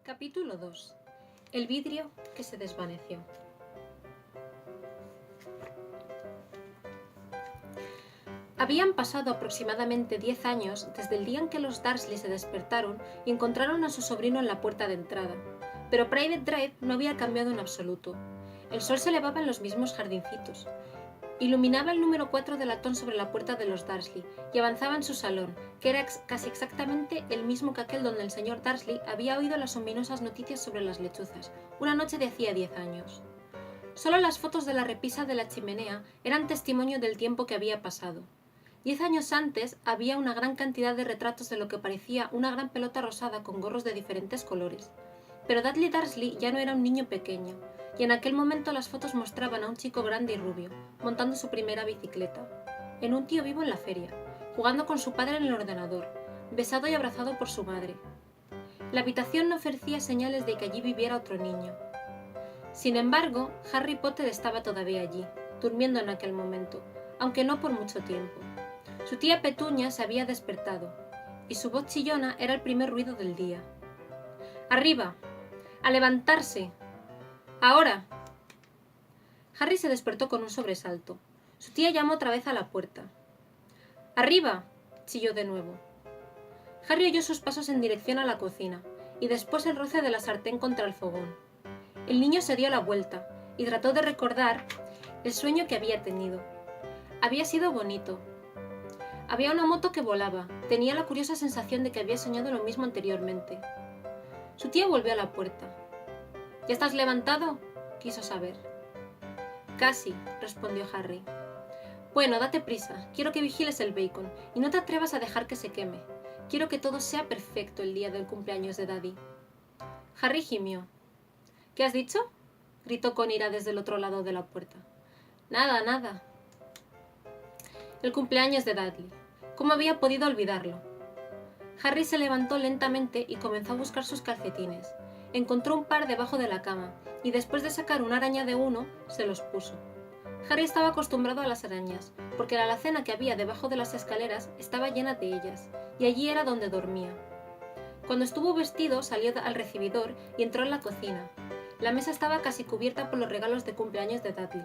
Capítulo 2. El vidrio que se desvaneció. Habían pasado aproximadamente 10 años desde el día en que los Dursley se despertaron y encontraron a su sobrino en la puerta de entrada, pero Private Drive no había cambiado en absoluto. El sol se elevaba en los mismos jardincitos. Iluminaba el número 4 de latón sobre la puerta de los Dursley y avanzaba en su salón, que era casi exactamente el mismo que aquel donde el señor Dursley había oído las ominosas noticias sobre las lechuzas, una noche de hacía 10 años. Solo las fotos de la repisa de la chimenea eran testimonio del tiempo que había pasado. 10 años antes había una gran cantidad de retratos de lo que parecía una gran pelota rosada con gorros de diferentes colores. Pero Dudley Dursley ya no era un niño pequeño, y en aquel momento las fotos mostraban a un chico grande y rubio, montando su primera bicicleta, en un tío vivo en la feria, jugando con su padre en el ordenador, besado y abrazado por su madre. La habitación no ofrecía señales de que allí viviera otro niño. Sin embargo, Harry Potter estaba todavía allí, durmiendo en aquel momento, aunque no por mucho tiempo. Su tía Petunia se había despertado, y su voz chillona era el primer ruido del día. ¡Arriba! ¡A levantarse! ¡Ahora! Harry se despertó con un sobresalto. Su tía llamó otra vez a la puerta. ¡Arriba! Chilló de nuevo. Harry oyó sus pasos en dirección a la cocina, y después el roce de la sartén contra el fogón. El niño se dio la vuelta, y trató de recordar el sueño que había tenido. Había sido bonito. Había una moto que volaba. Tenía la curiosa sensación de que había soñado lo mismo anteriormente. Su tía volvió a la puerta. ¿Ya estás levantado?, quiso saber. Casi, respondió Harry. Bueno, date prisa. Quiero que vigiles el bacon y no te atrevas a dejar que se queme. Quiero que todo sea perfecto el día del cumpleaños de Daddy. Harry gimió. ¿Qué has dicho?, gritó con ira desde el otro lado de la puerta. Nada, nada. El cumpleaños de Dudley. ¿Cómo había podido olvidarlo? Harry se levantó lentamente y comenzó a buscar sus calcetines. Encontró un par debajo de la cama y después de sacar una araña de uno, se los puso. Harry estaba acostumbrado a las arañas, porque la alacena que había debajo de las escaleras estaba llena de ellas, y allí era donde dormía. Cuando estuvo vestido, salió al recibidor y entró en la cocina. La mesa estaba casi cubierta por los regalos de cumpleaños de Dudley.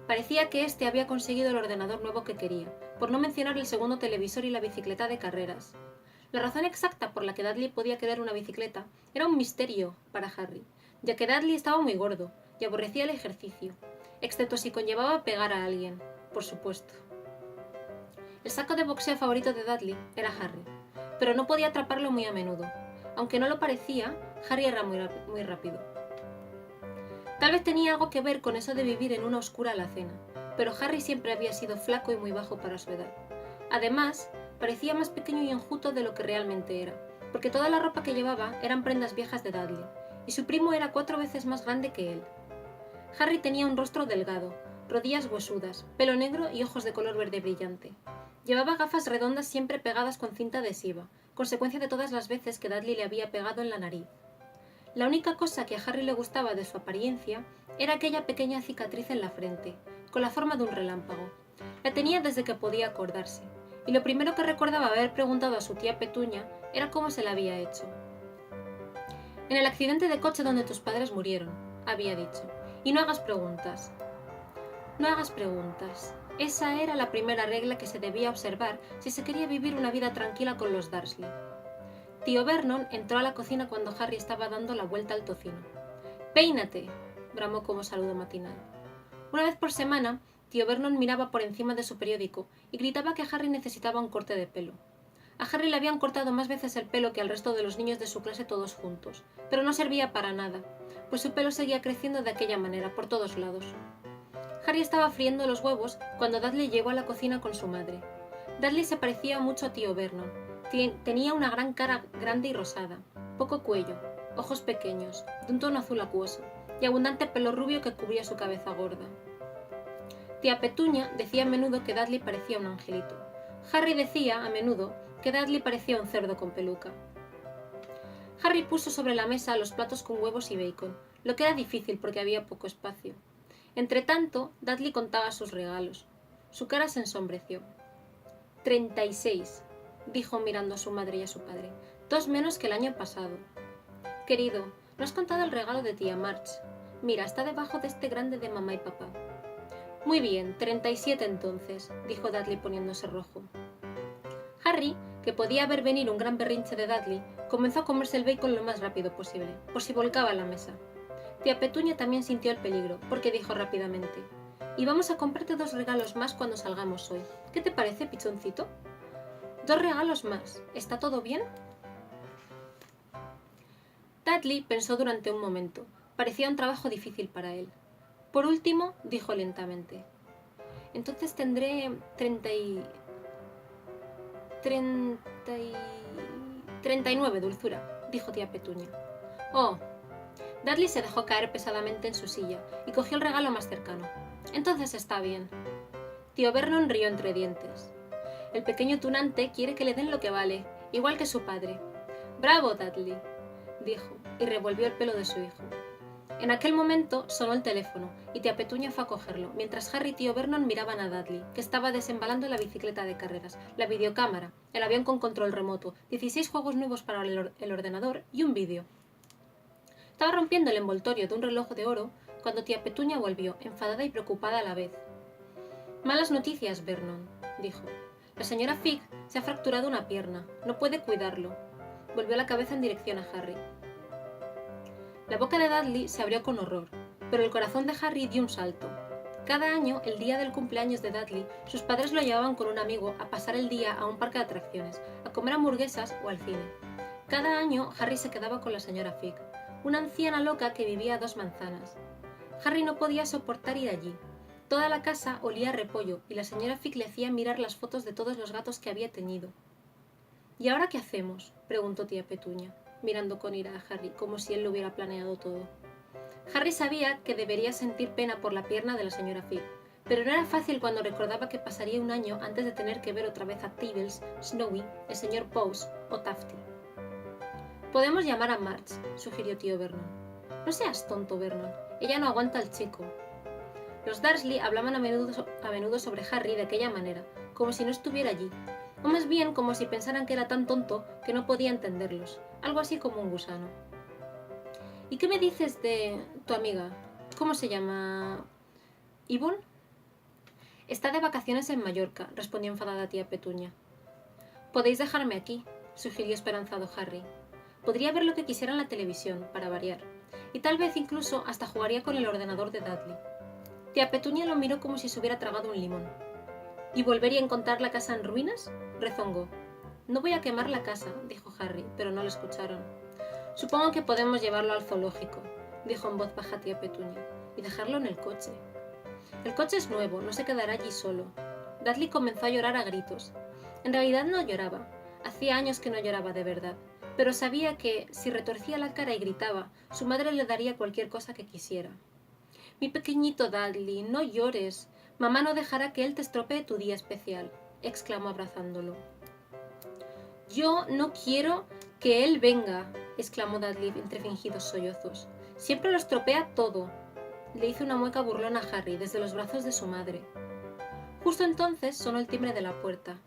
Parecía que éste había conseguido el ordenador nuevo que quería, por no mencionar el segundo televisor y la bicicleta de carreras. La razón exacta por la que Dudley podía querer una bicicleta era un misterio para Harry, ya que Dudley estaba muy gordo y aborrecía el ejercicio, excepto si conllevaba pegar a alguien, por supuesto. El saco de boxeo favorito de Dudley era Harry, pero no podía atraparlo muy a menudo. Aunque no lo parecía, Harry era muy rápido. Tal vez tenía algo que ver con eso de vivir en una oscura alacena, pero Harry siempre había sido flaco y muy bajo para su edad. Además, parecía más pequeño y enjuto de lo que realmente era, porque toda la ropa que llevaba eran prendas viejas de Dudley, y su primo era 4 veces más grande que él. Harry tenía un rostro delgado, rodillas huesudas, pelo negro y ojos de color verde brillante. Llevaba gafas redondas siempre pegadas con cinta adhesiva, consecuencia de todas las veces que Dudley le había pegado en la nariz. La única cosa que a Harry le gustaba de su apariencia era aquella pequeña cicatriz en la frente, con la forma de un relámpago. La tenía desde que podía acordarse, y lo primero que recordaba haber preguntado a su tía Petunia era cómo se la había hecho. En el accidente de coche donde tus padres murieron, había dicho, y no hagas preguntas. No hagas preguntas. Esa era la primera regla que se debía observar si se quería vivir una vida tranquila con los Dursley. Tío Vernon entró a la cocina cuando Harry estaba dando la vuelta al tocino. ¡Peínate!, bramó como saludo matinal. Una vez por semana, tío Vernon miraba por encima de su periódico y gritaba que Harry necesitaba un corte de pelo. A Harry le habían cortado más veces el pelo que al resto de los niños de su clase todos juntos, pero no servía para nada, pues su pelo seguía creciendo de aquella manera por todos lados. Harry estaba friendo los huevos cuando Dudley llegó a la cocina con su madre. Dudley se parecía mucho a tío Vernon. Tenía una gran cara grande y rosada, poco cuello, ojos pequeños, de un tono azul acuoso, y abundante pelo rubio que cubría su cabeza gorda. Tía Petunia decía a menudo que Dudley parecía un angelito. Harry decía, a menudo, que Dudley parecía un cerdo con peluca. Harry puso sobre la mesa los platos con huevos y bacon, lo que era difícil porque había poco espacio. Entretanto, Dudley contaba sus regalos. Su cara se ensombreció. 36, dijo mirando a su madre y a su padre. 2 menos que el año pasado. Querido, No has contado el regalo de tía March. Mira, está debajo de este grande de mamá y papá. Muy bien, 37 entonces, dijo Dudley poniéndose rojo. Harry, que podía ver venir un gran berrinche de Dudley, comenzó a comerse el bacon lo más rápido posible, por si volcaba la mesa. Tía Petunia también sintió el peligro, porque dijo rápidamente: «Y vamos a comprarte 2 regalos más cuando salgamos hoy. ¿Qué te parece, pichoncito?» «2 regalos más. ¿Está todo bien?» Dudley pensó durante un momento. Parecía un trabajo difícil para él. Por último, dijo lentamente: «Entonces tendré 39, dulzura», dijo tía Petunia. «Oh». Dudley se dejó caer pesadamente en su silla y cogió el regalo más cercano. «Entonces está bien». Tío Vernon rió entre dientes. «El pequeño tunante quiere que le den lo que vale, igual que su padre». «Bravo, Dudley», dijo, y revolvió el pelo de su hijo. En aquel momento sonó el teléfono y tía Petunia fue a cogerlo, mientras Harry y tío Vernon miraban a Dudley, que estaba desembalando la bicicleta de carreras, la videocámara, el avión con control remoto, 16 juegos nuevos para el ordenador y un vídeo. Estaba rompiendo el envoltorio de un reloj de oro cuando tía Petunia volvió, enfadada y preocupada a la vez. «Malas noticias, Vernon», dijo. «La señora Figg se ha fracturado una pierna. No puede cuidarlo». Volvió la cabeza en dirección a Harry. La boca de Dudley se abrió con horror, pero el corazón de Harry dio un salto. Cada año, el día del cumpleaños de Dudley, sus padres lo llevaban con un amigo a pasar el día a un parque de atracciones, a comer hamburguesas o al cine. Cada año, Harry se quedaba con la señora Figg, una anciana loca que vivía a 2 manzanas. Harry no podía soportar ir allí. Toda la casa olía a repollo y la señora Figg le hacía mirar las fotos de todos los gatos que había tenido. «¿Y ahora qué hacemos?», preguntó tía Petunia, mirando con ira a Harry, como si él lo hubiera planeado todo. Harry sabía que debería sentir pena por la pierna de la señora Figg, pero no era fácil cuando recordaba que pasaría un año antes de tener que ver otra vez a Tibbles, Snowy, el señor Powys o Tufty. «Podemos llamar a March», sugirió tío Vernon. «No seas tonto, Vernon. Ella no aguanta al chico». Los Dursley hablaban a menudo sobre Harry de aquella manera, como si no estuviera allí, o más bien como si pensaran que era tan tonto que no podía entenderlos, algo así como un gusano. «¿Y qué me dices de tu amiga? ¿Cómo se llama? ¿Yvonne?» «Está de vacaciones en Mallorca», respondió enfadada tía Petunia. «Podéis dejarme aquí», sugirió esperanzado Harry. Podría ver lo que quisiera en la televisión, para variar, y tal vez incluso hasta jugaría con el ordenador de Dudley. Tía Petunia lo miró como si se hubiera tragado un limón. «¿Y volvería a encontrar la casa en ruinas?», rezongó. «No voy a quemar la casa», dijo Harry, pero no lo escucharon. «Supongo que podemos llevarlo al zoológico», dijo en voz baja tía Petunia, «y dejarlo en el coche». «El coche es nuevo, no se quedará allí solo». Dudley comenzó a llorar a gritos. En realidad no lloraba. Hacía años que no lloraba de verdad, pero sabía que, si retorcía la cara y gritaba, su madre le daría cualquier cosa que quisiera. «Mi pequeñito Dudley, no llores. Mamá no dejará que él te estropee tu día especial», exclamó abrazándolo. «Yo no quiero que él venga», exclamó Dudley entre fingidos sollozos. «Siempre lo estropea todo». Le hizo una mueca burlona a Harry desde los brazos de su madre. Justo entonces sonó el timbre de la puerta.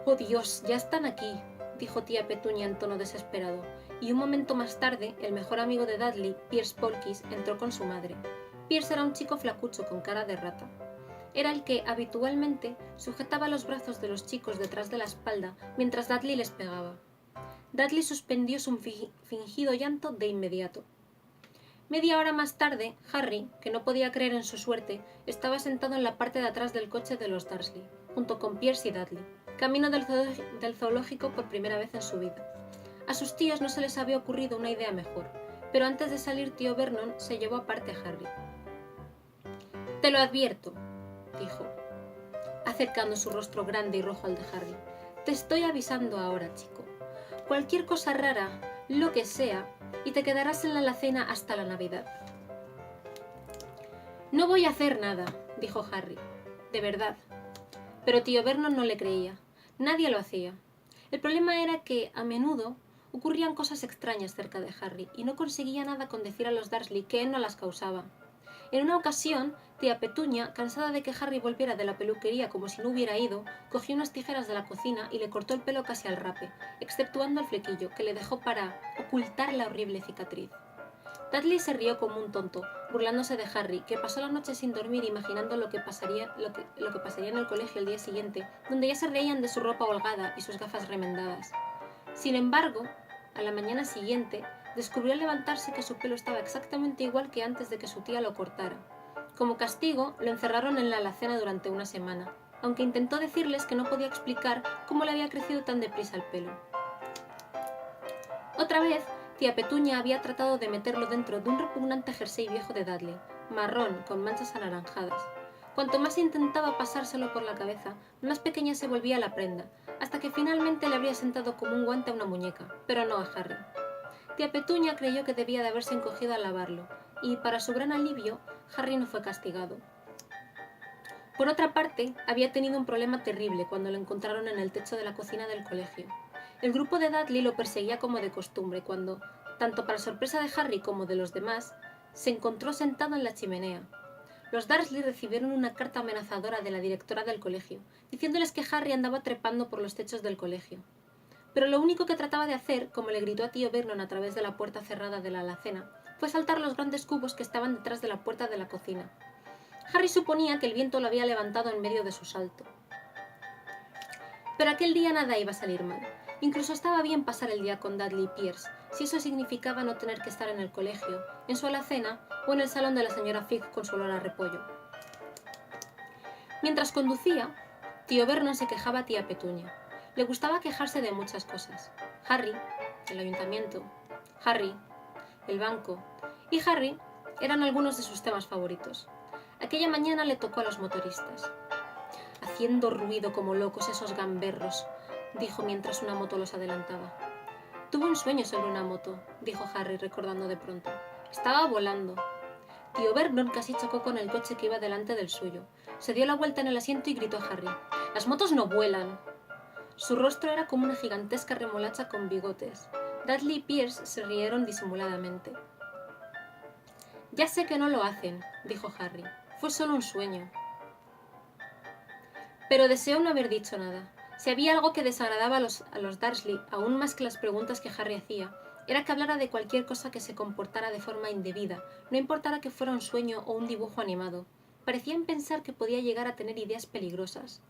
«¡Oh Dios, ya están aquí!», dijo tía Petunia en tono desesperado, y un momento más tarde el mejor amigo de Dudley, Pierce Polkis, entró con su madre. Pierce era un chico flacucho con cara de rata. Era el que, habitualmente, sujetaba los brazos de los chicos detrás de la espalda mientras Dudley les pegaba. Dudley suspendió su fingido llanto de inmediato. Media hora más tarde, Harry, que no podía creer en su suerte, estaba sentado en la parte de atrás del coche de los Dursley, junto con Pierce y Dudley, camino del zoológico por primera vez en su vida. A sus tíos no se les había ocurrido una idea mejor, pero antes de salir tío Vernon se llevó aparte a Harry. «Te lo advierto», dijo, acercando su rostro grande y rojo al de Harry. «Te estoy avisando ahora, chico. Cualquier cosa rara, lo que sea, y te quedarás en la alacena hasta la Navidad». «No voy a hacer nada», dijo Harry. «De verdad». Pero tío Vernon no le creía. Nadie lo hacía. El problema era que, a menudo, ocurrían cosas extrañas cerca de Harry, y no conseguía nada con decir a los Dursley que él no las causaba. En una ocasión, tía Petunia, cansada de que Harry volviera de la peluquería como si no hubiera ido, cogió unas tijeras de la cocina y le cortó el pelo casi al rape, exceptuando el flequillo, que le dejó para ocultar la horrible cicatriz. Dudley se rió como un tonto, burlándose de Harry, que pasó la noche sin dormir imaginando lo que pasaría en el colegio el día siguiente, donde ya se reían de su ropa holgada y sus gafas remendadas. Sin embargo, a la mañana siguiente, descubrió al levantarse que su pelo estaba exactamente igual que antes de que su tía lo cortara. Como castigo, lo encerraron en la alacena durante una semana, aunque intentó decirles que no podía explicar cómo le había crecido tan deprisa el pelo. Otra vez, tía Petunia había tratado de meterlo dentro de un repugnante jersey viejo de Dudley, marrón, con manchas anaranjadas. Cuanto más intentaba pasárselo por la cabeza, más pequeña se volvía la prenda, hasta que finalmente le habría sentado como un guante a una muñeca, pero no a Harry. Tía Petunia creyó que debía de haberse encogido al lavarlo, y, para su gran alivio, Harry no fue castigado. Por otra parte, había tenido un problema terrible cuando lo encontraron en el techo de la cocina del colegio. El grupo de Dudley lo perseguía como de costumbre cuando, tanto para sorpresa de Harry como de los demás, se encontró sentado en la chimenea. Los Dursley recibieron una carta amenazadora de la directora del colegio, diciéndoles que Harry andaba trepando por los techos del colegio. Pero lo único que trataba de hacer, como le gritó a tío Vernon a través de la puerta cerrada de la alacena, fue saltar los grandes cubos que estaban detrás de la puerta de la cocina. Harry suponía que el viento lo había levantado en medio de su salto. Pero aquel día nada iba a salir mal. Incluso estaba bien pasar el día con Dudley Pierce, si eso significaba no tener que estar en el colegio, en su alacena o en el salón de la señora Figg con su olor a repollo. Mientras conducía, tío Vernon se quejaba a tía Petunia. Le gustaba quejarse de muchas cosas. Harry, el ayuntamiento, Harry, el banco y Harry eran algunos de sus temas favoritos. Aquella mañana le tocó a los motoristas. Haciendo ruido como locos esos gamberros, dijo mientras una moto los adelantaba. Tuve un sueño sobre una moto, dijo Harry recordando de pronto. Estaba volando. Tío Vernon casi chocó con el coche que iba delante del suyo. Se dio la vuelta en el asiento y gritó a Harry. ¡Las motos no vuelan! Su rostro era como una gigantesca remolacha con bigotes. Dudley y Pierce se rieron disimuladamente. Ya sé que no lo hacen, dijo Harry. Fue solo un sueño. Pero deseó no haber dicho nada. Si había algo que desagradaba a los Dursley, aún más que las preguntas que Harry hacía, era que hablara de cualquier cosa que se comportara de forma indebida, no importara que fuera un sueño o un dibujo animado. Parecían pensar que podía llegar a tener ideas peligrosas.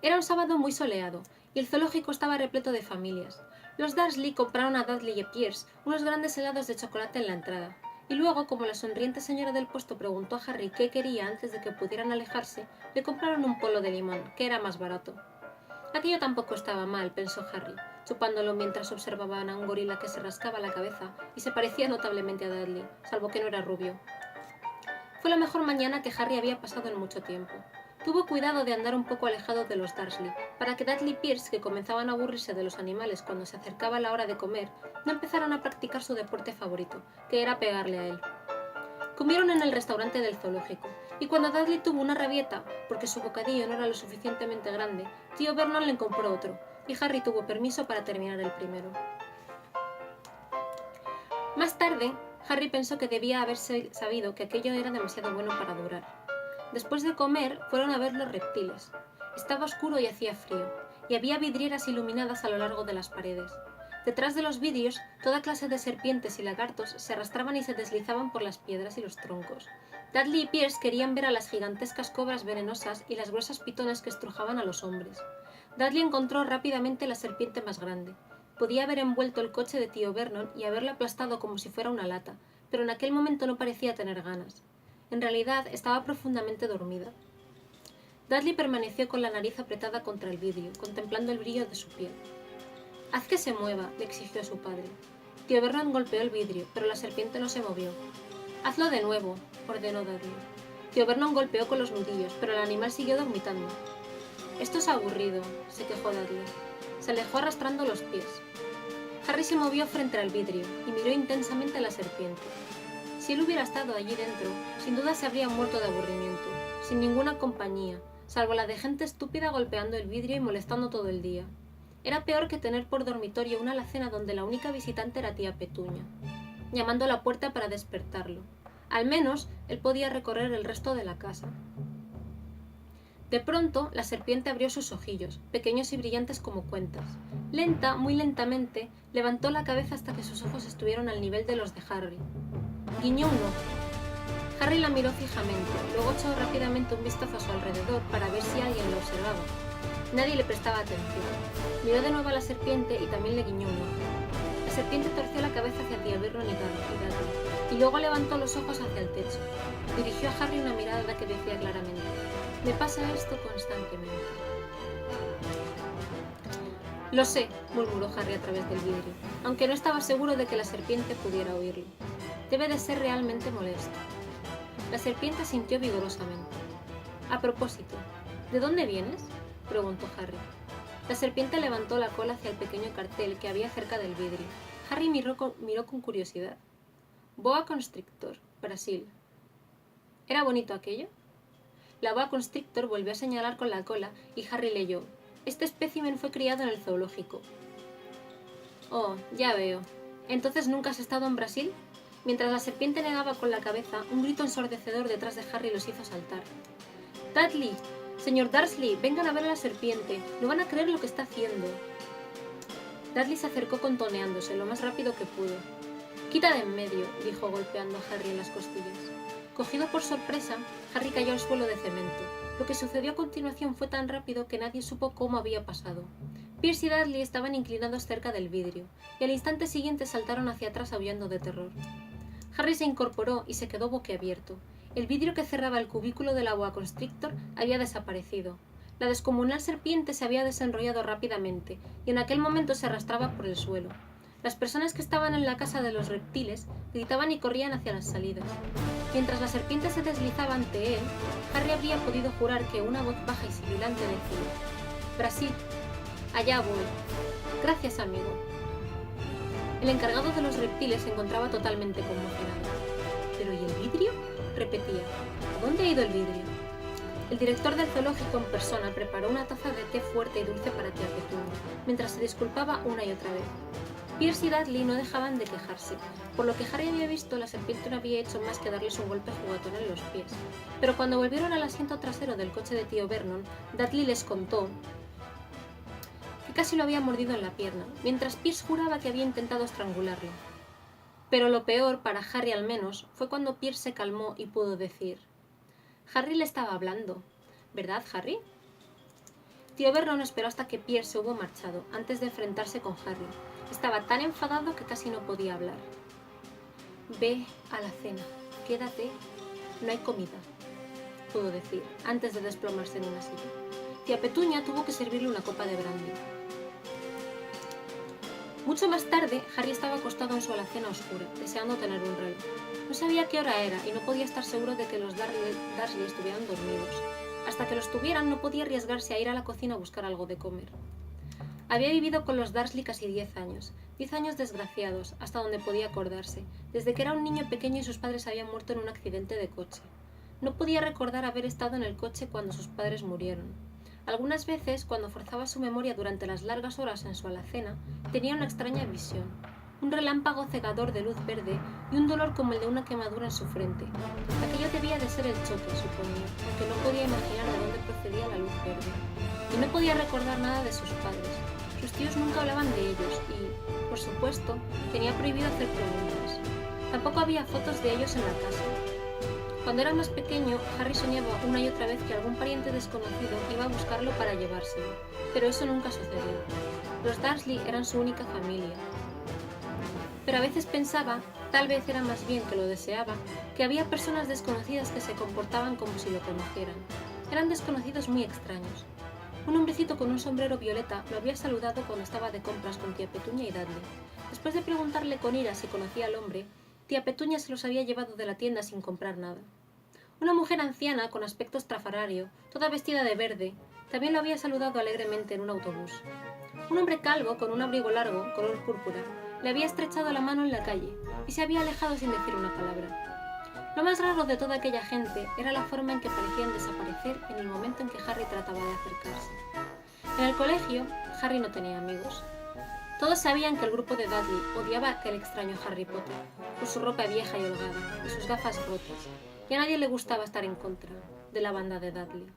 Era un sábado muy soleado, y el zoológico estaba repleto de familias. Los Dursley compraron a Dudley y a Pierce unos grandes helados de chocolate en la entrada, y luego, como la sonriente señora del puesto preguntó a Harry qué quería antes de que pudieran alejarse, le compraron un polo de limón, que era más barato. Aquello tampoco estaba mal, pensó Harry, chupándolo mientras observaban a un gorila que se rascaba la cabeza y se parecía notablemente a Dudley, salvo que no era rubio. Fue la mejor mañana que Harry había pasado en mucho tiempo. Tuvo cuidado de andar un poco alejado de los Dursley, para que Dudley y Pierce, que comenzaban a aburrirse de los animales cuando se acercaba la hora de comer, no empezaran a practicar su deporte favorito, que era pegarle a él. Comieron en el restaurante del zoológico, y cuando Dudley tuvo una rabieta, porque su bocadillo no era lo suficientemente grande, tío Vernon le compró otro, y Harry tuvo permiso para terminar el primero. Más tarde, Harry pensó que debía haber sabido que aquello era demasiado bueno para durar. Después de comer, fueron a ver los reptiles. Estaba oscuro y hacía frío, y había vidrieras iluminadas a lo largo de las paredes. Detrás de los vidrios, toda clase de serpientes y lagartos se arrastraban y se deslizaban por las piedras y los troncos. Dudley y Pierce querían ver a las gigantescas cobras venenosas y las gruesas pitones que estrujaban a los hombres. Dudley encontró rápidamente la serpiente más grande. Podía haber envuelto el coche de tío Vernon y haberlo aplastado como si fuera una lata, pero en aquel momento no parecía tener ganas. En realidad, estaba profundamente dormida. Dudley permaneció con la nariz apretada contra el vidrio, contemplando el brillo de su piel. «Haz que se mueva», le exigió a su padre. Tío Vernon golpeó el vidrio, pero la serpiente no se movió. «Hazlo de nuevo», ordenó Dudley. Tío Vernon golpeó con los nudillos, pero el animal siguió dormitando. «Esto es aburrido», se quejó Dudley. Se alejó arrastrando los pies. Harry se movió frente al vidrio y miró intensamente a la serpiente. Si él hubiera estado allí dentro, sin duda se habría muerto de aburrimiento, sin ninguna compañía, salvo la de gente estúpida golpeando el vidrio y molestando todo el día. Era peor que tener por dormitorio una alacena donde la única visitante era tía Petunia, llamando a la puerta para despertarlo. Al menos, él podía recorrer el resto de la casa. De pronto, la serpiente abrió sus ojillos, pequeños y brillantes como cuentas. Lenta, muy lentamente, levantó la cabeza hasta que sus ojos estuvieron al nivel de los de Harry. Guiñó un ojo. Harry la miró fijamente, luego echó rápidamente un vistazo a su alrededor para ver si alguien lo observaba. Nadie le prestaba atención. Miró de nuevo a la serpiente y también le guiñó un ojo. La serpiente torció la cabeza hacia Tío Vernon y Dudley, y luego levantó los ojos hacia el techo. Dirigió a Harry una mirada que decía claramente: «Me pasa esto constantemente». «Lo sé», murmuró Harry a través del vidrio, aunque no estaba seguro de que la serpiente pudiera oírlo. «Debe de ser realmente molesto». La serpiente asintió vigorosamente. «A propósito, ¿de dónde vienes?», preguntó Harry. La serpiente levantó la cola hacia el pequeño cartel que había cerca del vidrio. Harry miró con curiosidad. «Boa Constrictor, Brasil». ¿Era bonito aquello? La boa constrictor volvió a señalar con la cola y Harry leyó: «Este espécimen fue criado en el zoológico». «Oh, ya veo. ¿Entonces nunca has estado en Brasil?». Mientras la serpiente negaba con la cabeza, un grito ensordecedor detrás de Harry los hizo saltar. «Dudley, señor Dursley, vengan a ver a la serpiente. No van a creer lo que está haciendo». Dudley se acercó contoneándose lo más rápido que pudo. «Quita de en medio», dijo golpeando a Harry en las costillas. Cogido por sorpresa, Harry cayó al suelo de cemento. Lo que sucedió a continuación fue tan rápido que nadie supo cómo había pasado. Pierce y Dudley estaban inclinados cerca del vidrio, y al instante siguiente saltaron hacia atrás aullando de terror. Harry se incorporó y se quedó boquiabierto. El vidrio que cerraba el cubículo de la boa constrictor había desaparecido. La descomunal serpiente se había desenrollado rápidamente, y en aquel momento se arrastraba por el suelo. Las personas que estaban en la casa de los reptiles gritaban y corrían hacia las salidas. Mientras la serpiente se deslizaba ante él, Harry habría podido jurar que una voz baja y sibilante decía: «Brasil, allá voy. Gracias, amigo». El encargado de los reptiles se encontraba totalmente conmocionado. «¿Pero y el vidrio?», repetía. «¿A dónde ha ido el vidrio?». El director del zoológico en persona preparó una taza de té fuerte y dulce para Tía Petunia, mientras se disculpaba una y otra vez. Pierce y Dudley no dejaban de quejarse. Por lo que Harry había visto, la serpiente no había hecho más que darles un golpe juguetón en los pies. Pero cuando volvieron al asiento trasero del coche de Tío Vernon, Dudley les contó que casi lo había mordido en la pierna, mientras Pierce juraba que había intentado estrangularlo. Pero lo peor, para Harry al menos, fue cuando Pierce se calmó y pudo decir: «Harry le estaba hablando, ¿verdad, Harry?». Tío Vernon esperó hasta que Pierce se hubo marchado, antes de enfrentarse con Harry. Estaba tan enfadado que casi no podía hablar. «Ve a la cena, quédate, no hay comida», pudo decir, antes de desplomarse en una silla. Tía Petunia tuvo que servirle una copa de brandy. Mucho más tarde, Harry estaba acostado en su alacena oscura, deseando tener un reloj. No sabía qué hora era y no podía estar seguro de que los Dursley estuvieran dormidos. Hasta que los tuvieran, no podía arriesgarse a ir a la cocina a buscar algo de comer. Había vivido con los Dursley casi 10 años. 10 años desgraciados, hasta donde podía acordarse, desde que era un niño pequeño y sus padres habían muerto en un accidente de coche. No podía recordar haber estado en el coche cuando sus padres murieron. Algunas veces, cuando forzaba su memoria durante las largas horas en su alacena, tenía una extraña visión. Un relámpago cegador de luz verde y un dolor como el de una quemadura en su frente. Aquello debía de ser el choque, suponía, aunque no podía imaginar de dónde procedía la luz verde. Y no podía recordar nada de sus padres. Sus tíos nunca hablaban de ellos y, por supuesto, tenía prohibido hacer preguntas. Tampoco había fotos de ellos en la casa. Cuando era más pequeño, Harry soñaba una y otra vez que algún pariente desconocido iba a buscarlo para llevárselo, pero eso nunca sucedió. Los Dursley eran su única familia. Pero a veces pensaba, tal vez era más bien que lo deseaba, que había personas desconocidas que se comportaban como si lo conocieran. Eran desconocidos muy extraños. Un hombrecito con un sombrero violeta lo había saludado cuando estaba de compras con Tía Petunia y Dudley. Después de preguntarle con ira si conocía al hombre, Tía Petunia se los había llevado de la tienda sin comprar nada. Una mujer anciana con aspecto estrafalario, toda vestida de verde, también lo había saludado alegremente en un autobús. Un hombre calvo con un abrigo largo, color púrpura, le había estrechado la mano en la calle y se había alejado sin decir una palabra. Lo más raro de toda aquella gente era la forma en que parecían desaparecer en el momento en que Harry trataba de acercarse. En el colegio, Harry no tenía amigos. Todos sabían que el grupo de Dudley odiaba a aquel extraño Harry Potter, por su ropa vieja y holgada y sus gafas rotas, y a nadie le gustaba estar en contra de la banda de Dudley.